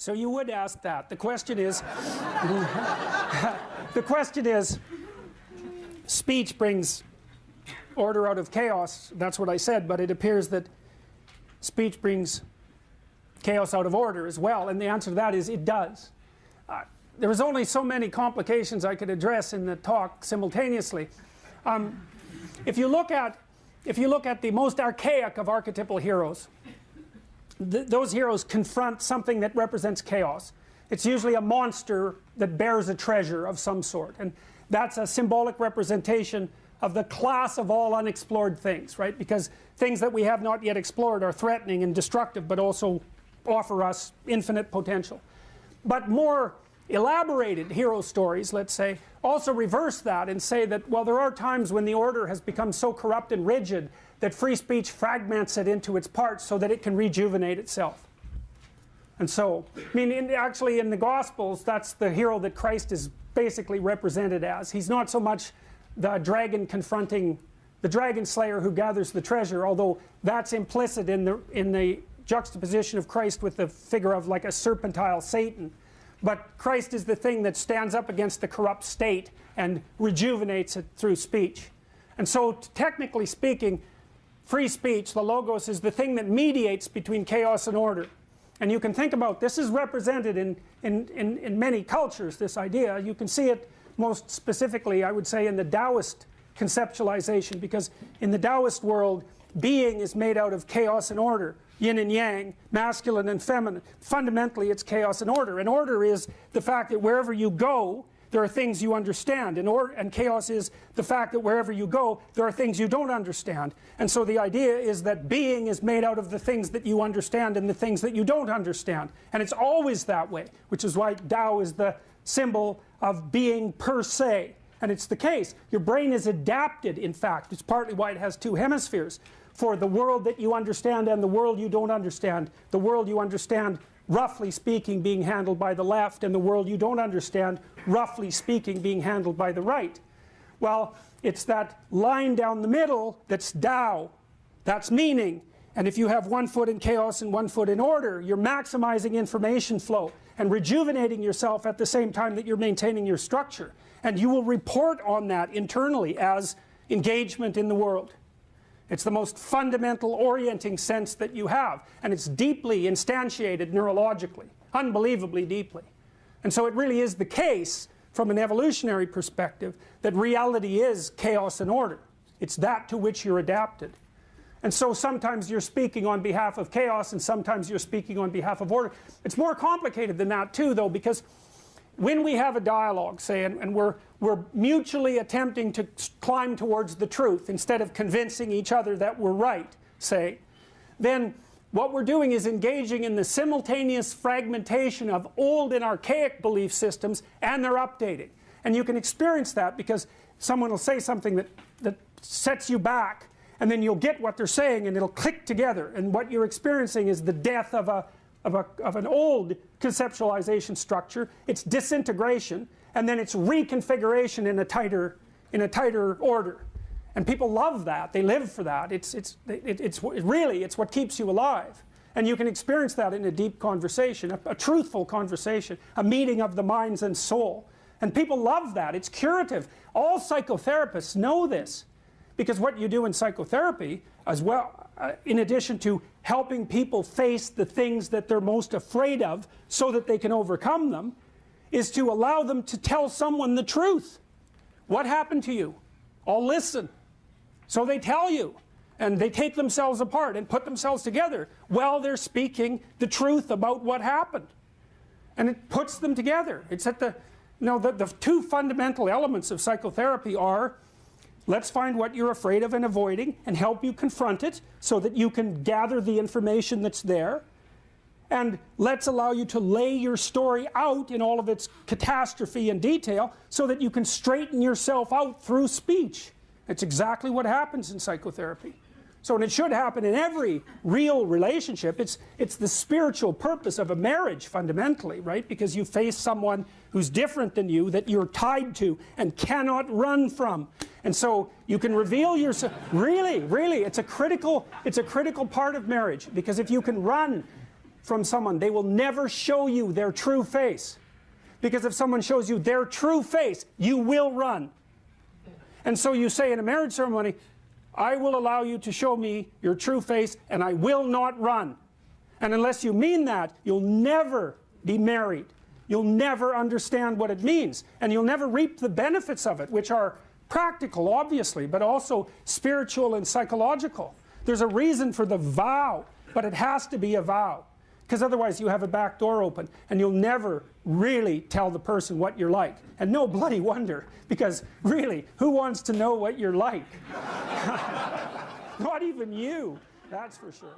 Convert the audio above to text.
So you would ask that. The question is, the question is, speech brings order out of chaos. That's what I said, but it appears that speech brings chaos out of order as well, and the answer to that is it does. There was only so many complications I could address in the talk simultaneously. If you look at the most archaic of archetypal heroes, those heroes confront something that represents chaos. It's usually a monster that bears a treasure of some sort, and that's a symbolic representation of the class of all unexplored things, right? Because things that we have not yet explored are threatening and destructive, but also offer us infinite potential. But more elaborated hero stories, let's say, also reverse that and say that, well, there are times when the order has become so corrupt and rigid that free speech fragments it into its parts so that it can rejuvenate itself. And so, I mean, actually in the Gospels, that's the hero that Christ is basically represented as. He's not so much the dragon confronting the dragon slayer who gathers the treasure, although that's implicit in the juxtaposition of Christ with the figure of like a serpentile Satan. But Christ is the thing that stands up against the corrupt state and rejuvenates it through speech. And so, technically speaking, free speech, the logos, is the thing that mediates between chaos and order. And you can think about, this is represented in many cultures, this idea. You can see it most specifically, I would say, in the Taoist conceptualization, because in the Taoist world, being is made out of chaos and order, yin and yang, masculine and feminine. Fundamentally, it's chaos and order. And order is the fact that wherever you go, there are things you understand. And chaos is the fact that wherever you go, there are things you don't understand. And so the idea is that being is made out of the things that you understand and the things that you don't understand. And it's always that way, which is why Tao is the symbol of being per se. And it's the case. Your brain is adapted, in fact. It's partly why it has two hemispheres. For the world that you understand and the world you don't understand. The world you understand, roughly speaking, being handled by the left, and the world you don't understand, roughly speaking, being handled by the right. Well, it's that line down the middle that's Tao. That's meaning. And if you have one foot in chaos and one foot in order, you're maximizing information flow and rejuvenating yourself at the same time that you're maintaining your structure. And you will report on that internally as engagement in the world. It's the most fundamental orienting sense that you have, and it's deeply instantiated neurologically, unbelievably deeply. And so it really is the case, from an evolutionary perspective, that reality is chaos and order. It's that to which you're adapted. And so sometimes you're speaking on behalf of chaos, and sometimes you're speaking on behalf of order. It's more complicated than that too, though, because when we have a dialogue, say, and we're mutually attempting to climb towards the truth instead of convincing each other that we're right, say, then what we're doing is engaging in the simultaneous fragmentation of old and archaic belief systems, and they're updating. And you can experience that because someone will say something that sets you back, and then you'll get what they're saying and it'll click together, and what you're experiencing is the death of an old conceptualization structure, its disintegration, and then its reconfiguration in a tighter order. And people love that. They live for that. It's what keeps you alive. And you can experience that in a deep conversation, a truthful conversation, a meeting of the minds and soul. And people love that. It's curative. All psychotherapists know this, because what you do in psychotherapy as well, in addition to helping people face the things that they're most afraid of so that they can overcome them, is to allow them to tell someone the truth. What happened to you? I'll listen. So they tell you, and they take themselves apart and put themselves together while they're speaking the truth about what happened. And it puts them together. It's at the two fundamental elements of psychotherapy are, let's find what you're afraid of and avoiding and help you confront it so that you can gather the information that's there. And let's allow you to lay your story out in all of its catastrophe and detail so that you can straighten yourself out through speech. It's exactly what happens in psychotherapy. So, and it should happen in every real relationship. It's the spiritual purpose of a marriage, fundamentally, right? Because you face someone who's different than you, that you're tied to and cannot run from. And so you can reveal yourself. Really, it's a critical part of marriage, because if you can run from someone, they will never show you their true face. Because if someone shows you their true face, you will run. And so you say in a marriage ceremony, I will allow you to show me your true face and I will not run. And unless you mean that, you'll never be married. You'll never understand what it means. And you'll never reap the benefits of it, which are practical, obviously, but also spiritual and psychological. There's a reason for the vow, but it has to be a vow. Because otherwise you have a back door open and you'll never really tell the person what you're like. And no bloody wonder, because really, who wants to know what you're like? Not even you, that's for sure.